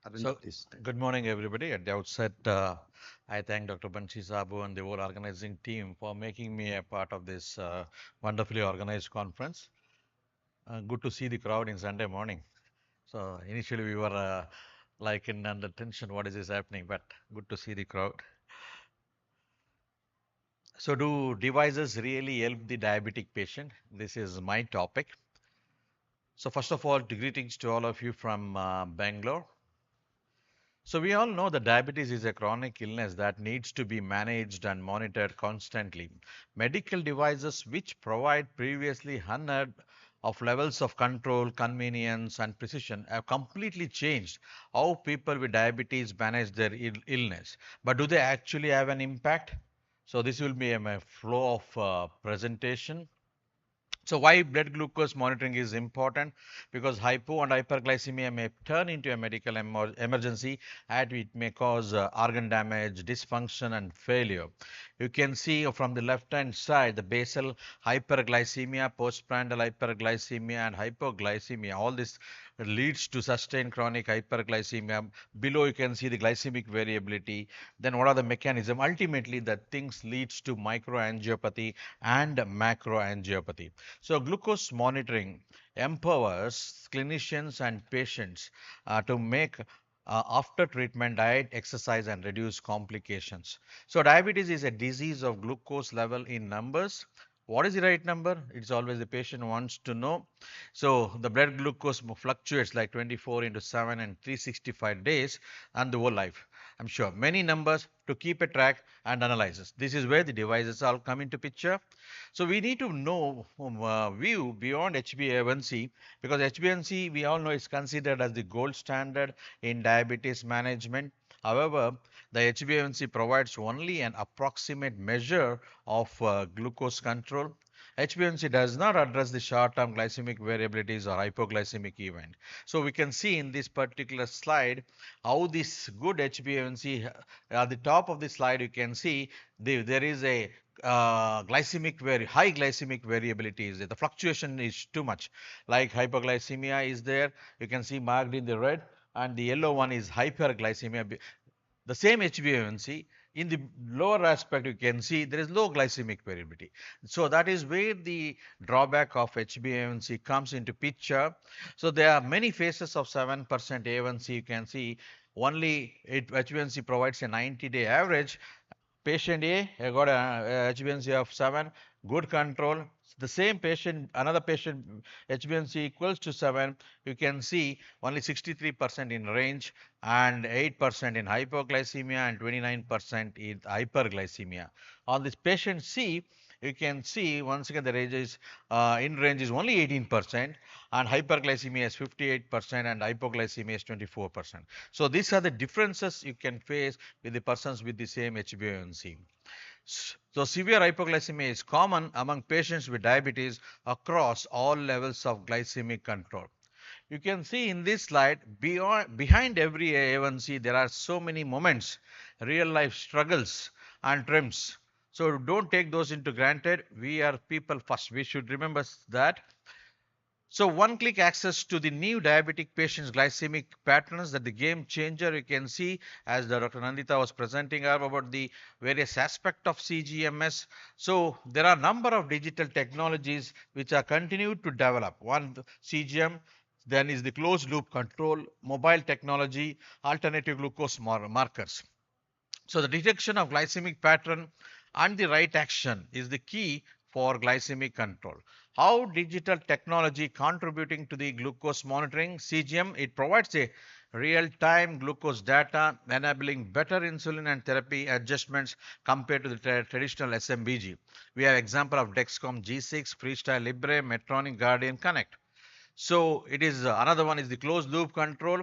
Arvind, So, please. good morning, everybody. At the outset, I thank Dr. Banshi Sabu and the whole organizing team for making me a part of this wonderfully organized conference. Good to see the crowd in Sunday morning. So, initially we were like in under tension, what is this happening? But good to see the crowd. So, do devices really help the diabetic patient? This is my topic. So, first of all, greetings to all of you from Bangalore. So we all know that diabetes is a chronic illness that needs to be managed and monitored constantly. Medical devices which provide previously unheard of levels of control, convenience and precision have completely changed how people with diabetes manage their illness. But do they actually have an impact? So this will be a flow of presentation. So why blood glucose monitoring is important? Because hypo and hyperglycemia may turn into a medical emergency and it may cause organ damage, dysfunction and failure. You can see from the left hand side the basal hyperglycemia, postprandial hyperglycemia and hypoglycemia. All this leads to sustained chronic hyperglycemia. Below you can see the glycemic variability. Then what are the mechanism? Ultimately the things leads to microangiopathy and macroangiopathy. So glucose monitoring empowers clinicians and patients to make after treatment diet, exercise and reduce complications. So diabetes is a disease of glucose level in numbers. What is the right number? It's always the patient wants to know. So the blood glucose fluctuates like 24 into 7 and 365 days and the whole life. I'm sure many numbers to keep a track and analysis. This is where the devices all come into picture. So we need to know view beyond HbA1c because HbA1c we all know is considered as the gold standard in diabetes management. However, the HbA1c provides only an approximate measure of glucose control. HbA1c does not address the short-term glycemic variabilities or hypoglycemic event. So we can see in this particular slide how this good HbA1c at the top of the slide you can see there is a very high glycemic variability is there. The fluctuation is too much. Like hypoglycemia is there, you can see marked in the red, and the yellow one is hyperglycemia. The same HbA1c in the lower aspect you can see there is low glycemic variability. So that is where the drawback of HbA1c comes into picture. So there are many phases of 7% A1C. You can see only HbA1c provides a 90-day average. Patient A, I got a HbA1c of 7, good control. The same patient, another patient, HbA1c equals to 7. You can see only 63% in range and 8% in hypoglycemia and 29% in hyperglycemia. On this patient C, you can see once again the range is in range is only 18% and hyperglycemia is 58% and hypoglycemia is 24%. So these are the differences you can face with the persons with the same HbA1c. So severe hypoglycemia is common among patients with diabetes across all levels of glycemic control. You can see in this slide behind every A1C there are so many moments, real life struggles and trims. So don't take those into granted. We are people first. We should remember that. So one-click access to the new diabetic patient's glycemic patterns, that the game changer. You can see as the Dr. Nandita was presenting about the various aspects of CGMS. So there are a number of digital technologies which are continued to develop. One, CGM, then is the closed loop control, mobile technology, alternative glucose markers. So the detection of glycemic pattern and the right action is the key for glycemic control. How digital technology contributing to the glucose monitoring? CGM, it provides a real-time glucose data enabling better insulin and therapy adjustments compared to the traditional SMBG. We have example of Dexcom G6, Freestyle Libre, Medtronic Guardian Connect. So it is another one is the closed loop control.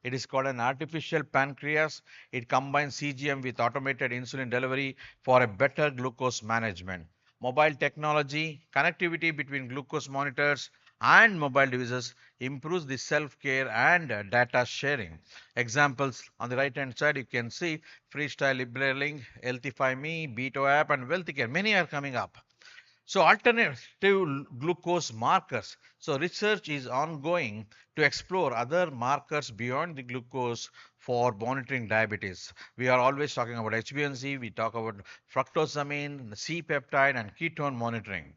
It is called an artificial pancreas. It combines CGM with automated insulin delivery for a better glucose management. Mobile technology, connectivity between glucose monitors and mobile devices improves the self-care and data sharing. Examples on the right hand side, you can see Freestyle Librelink, Healthify Me, Beto app and Wealthcare. Many are coming up. So alternative glucose markers. So research is ongoing to explore other markers beyond the glucose for monitoring diabetes. We are always talking about HbA1c, we talk about fructosamine, C-peptide and ketone monitoring.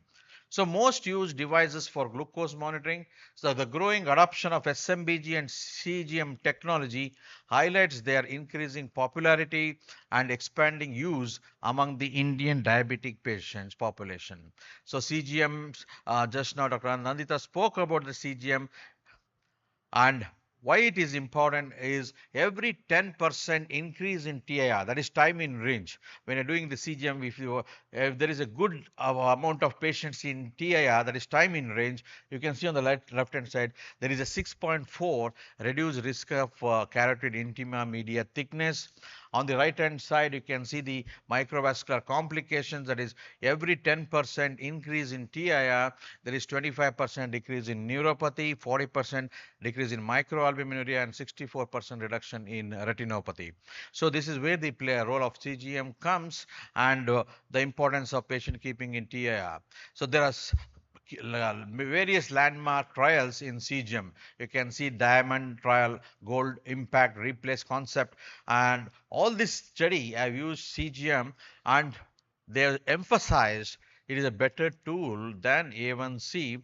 So most used devices for glucose monitoring. So the growing adoption of SMBG and CGM technology highlights their increasing popularity and expanding use among the Indian diabetic patients population. So CGMs, just now Dr. Nandita spoke about the CGM, and why it is important is every 10% increase in TIR, that is time in range. When you're doing the CGM, if there is a good amount of patients in TIR, that is time in range, you can see on the left hand side, there is a 6.4 reduced risk of carotid intima media thickness. On the right hand side, you can see the microvascular complications, that is every 10% increase in TIR, there is 25% decrease in neuropathy, 40% decrease in microalbuminuria and 64% reduction in retinopathy. So this is where the role of CGM comes, and the importance of patient keeping in TIR. So there are various landmark trials in CGM. You can see diamond trial, gold, impact, replace concept, and all this study have used CGM, and they emphasized it is a better tool than A1C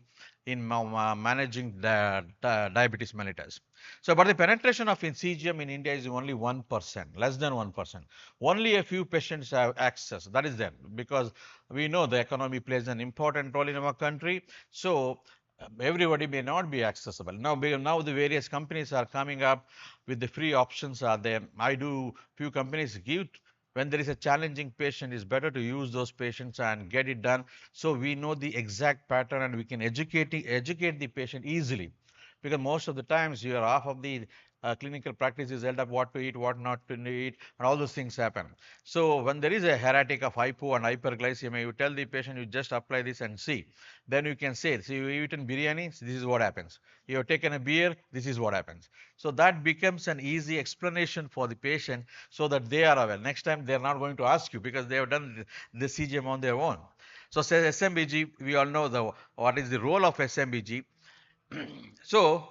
in managing the diabetes mellitus. So, but the penetration of in CGM in India is only 1%, less than 1%. Only a few patients have access. That is there because we know the economy plays an important role in our country. So, everybody may not be accessible. Now the various companies are coming up with the free options are there. I do few companies give when there is a challenging patient, it's better to use those patients and get it done. So we know the exact pattern and we can educate the patient easily. Because most of the times you are half of the clinical practice is held up what to eat, what not to eat, and all those things happen. So when there is a heretic of hypo and hyperglycemia, you tell the patient you just apply this and see. Then you can say, so you eaten biryani, this is what happens. You have taken a beer, this is what happens. So that becomes an easy explanation for the patient so that they are aware. Next time they are not going to ask you because they have done the CGM on their own. So say SMBG, we all know what is the role of SMBG. So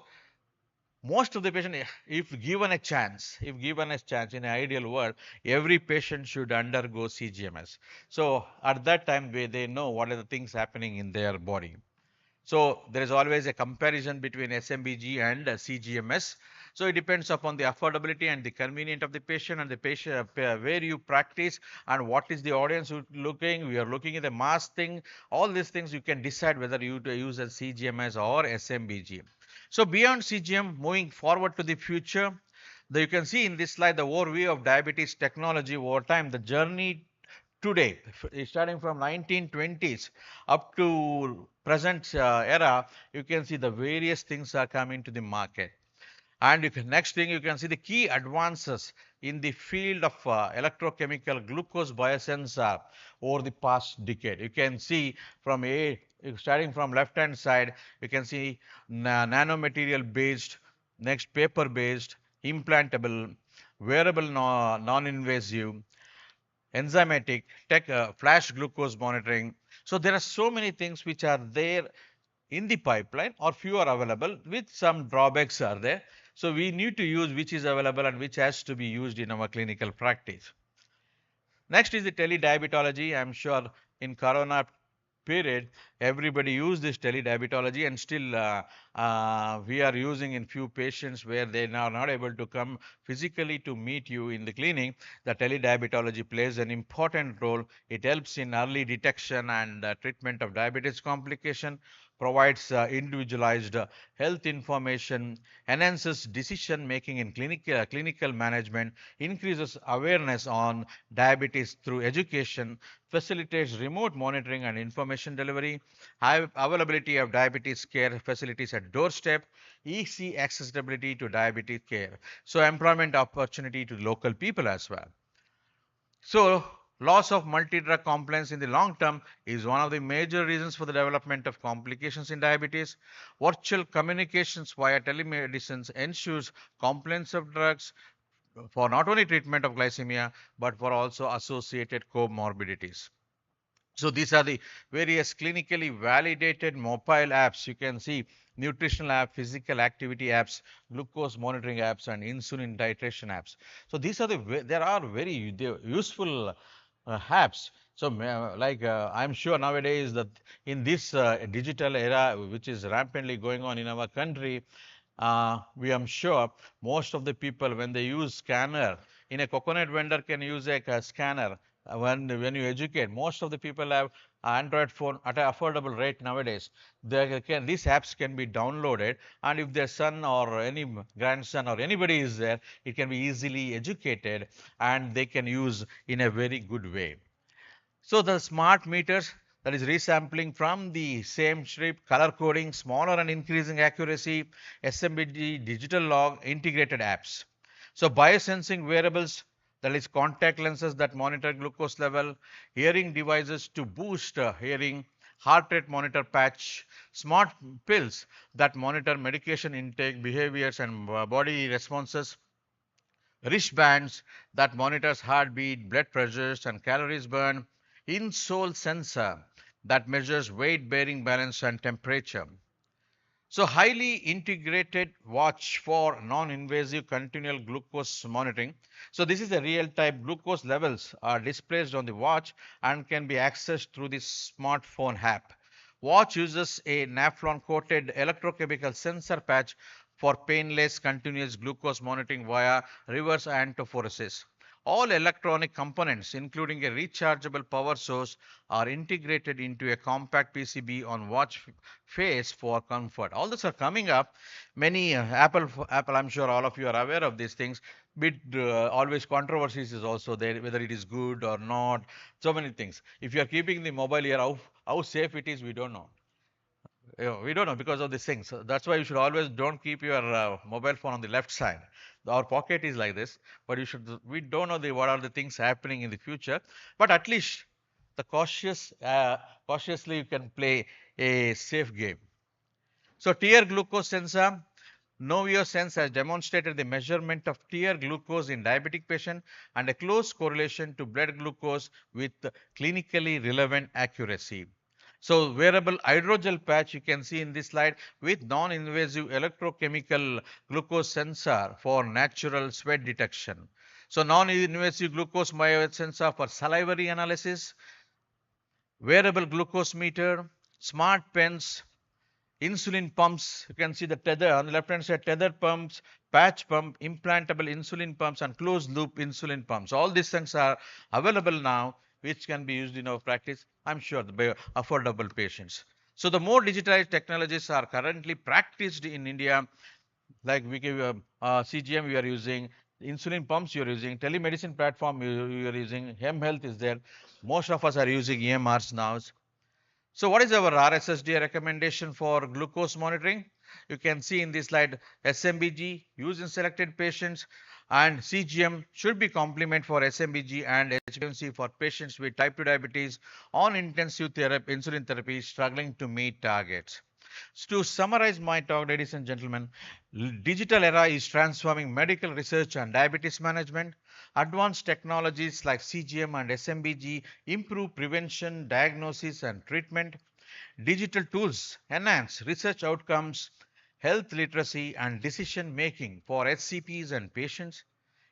most of the patient, if given a chance in an ideal world, every patient should undergo CGMS. So at that time they know what are the things happening in their body. So there is always a comparison between SMBG and CGMS. So it depends upon the affordability and the convenience of the patient and the patient where you practice and what is the audience looking. We are looking at the mass thing. All these things you can decide whether you to use a CGMS or SMBG. So beyond CGM, moving forward to the future, you can see in this slide the overview of diabetes technology over time, the journey today, starting from 1920s up to present era, you can see the various things are coming to the market. And next thing you can see the key advances in the field of electrochemical glucose biosensor over the past decade. You can see from starting from left hand side, you can see nanomaterial based, next paper based, implantable, wearable non-invasive, enzymatic, flash glucose monitoring. So there are so many things which are there in the pipeline or few are available with some drawbacks are there. So we need to use which is available and which has to be used in our clinical practice. Next is the telediabetology. I'm sure in Corona period, everybody used this telediabetology and still we are using in few patients where they are not able to come physically to meet you in the clinic. The telediabetology plays an important role. It helps in early detection and treatment of diabetes complication, provides individualized health information, enhances decision making in clinical management, increases awareness on diabetes through education, facilitates remote monitoring and information delivery, high availability of diabetes care facilities at doorstep, easy accessibility to diabetes care. So employment opportunity to local people as well. So loss of multi-drug compliance in the long term is one of the major reasons for the development of complications in diabetes. Virtual communications via telemedicine ensures compliance of drugs for not only treatment of glycemia but for also associated comorbidities. So these are the various clinically validated mobile apps. You can see nutritional app, physical activity apps, glucose monitoring apps, and insulin titration apps. So these are there are very useful apps. So I'm sure nowadays that in this digital era, which is rampantly going on in our country, we am sure most of the people when they use scanner, in a coconut vendor can use a scanner. When you educate, most of the people have Android phone at an affordable rate nowadays. These apps can be downloaded, and if their son or any grandson or anybody is there, it can be easily educated and they can use in a very good way. So the smart meters, that is resampling from the same strip, color coding, smaller and increasing accuracy, SMBG, digital log, integrated apps. So biosensing wearables, that is contact lenses that monitor glucose level, hearing devices to boost hearing, heart rate monitor patch, smart pills that monitor medication intake, behaviors and body responses, wristbands that monitors heartbeat, blood pressures and calories burned, insole sensor that measures weight bearing balance and temperature. So highly integrated watch for non-invasive continual glucose monitoring. So this is a real-time glucose levels are displayed on the watch and can be accessed through the smartphone app. Watch uses a Naflon-coated electrochemical sensor patch for painless continuous glucose monitoring via reverse antiphoresis. All electronic components, including a rechargeable power source, are integrated into a compact PCB on watch face for comfort. All this are coming up. Many Apple, I'm sure all of you are aware of these things. Bit always controversies is also there, whether it is good or not. So many things. If you are keeping the mobile here, how safe it is, we don't know. We don't know because of these things. So that's why you should always don't keep your mobile phone on the left side. Our pocket is like this, but you should. We don't know what are the things happening in the future. But at least the cautiously you can play a safe game. So tear glucose sensor, NovioSense has demonstrated the measurement of tear glucose in diabetic patient and a close correlation to blood glucose with clinically relevant accuracy. So wearable hydrogel patch you can see in this slide with non-invasive electrochemical glucose sensor for natural sweat detection. So non-invasive glucose sensor for salivary analysis, wearable glucose meter, smart pens, insulin pumps. You can see the tether on the left hand side, tether pumps, patch pump, implantable insulin pumps, and closed loop insulin pumps. All these things are available now, which can be used in our practice. I'm sure by affordable patients. So the more digitized technologies are currently practiced in India, like we give CGM, we are using insulin pumps, you are using telemedicine platform, you are using Hem Health is there. Most of us are using EMRs now. So what is our RSSD recommendation for glucose monitoring? You can see in this slide SMBG used in selected patients and CGM should be complement for SMBG and HbA1c for patients with type 2 diabetes on intensive therapy, insulin therapy struggling to meet targets. So to summarize my talk, ladies and gentlemen, digital era is transforming medical research and diabetes management. Advanced technologies like CGM and SMBG improve prevention, diagnosis, and treatment. Digital tools enhance research outcomes, health literacy, and decision making for HCPs and patients.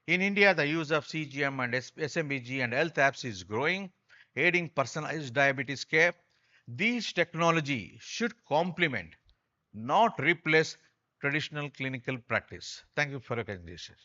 In India, the use of CGM and SMBG and health apps is growing, aiding personalized diabetes care. These technology should complement, not replace traditional clinical practice. Thank you for your consideration.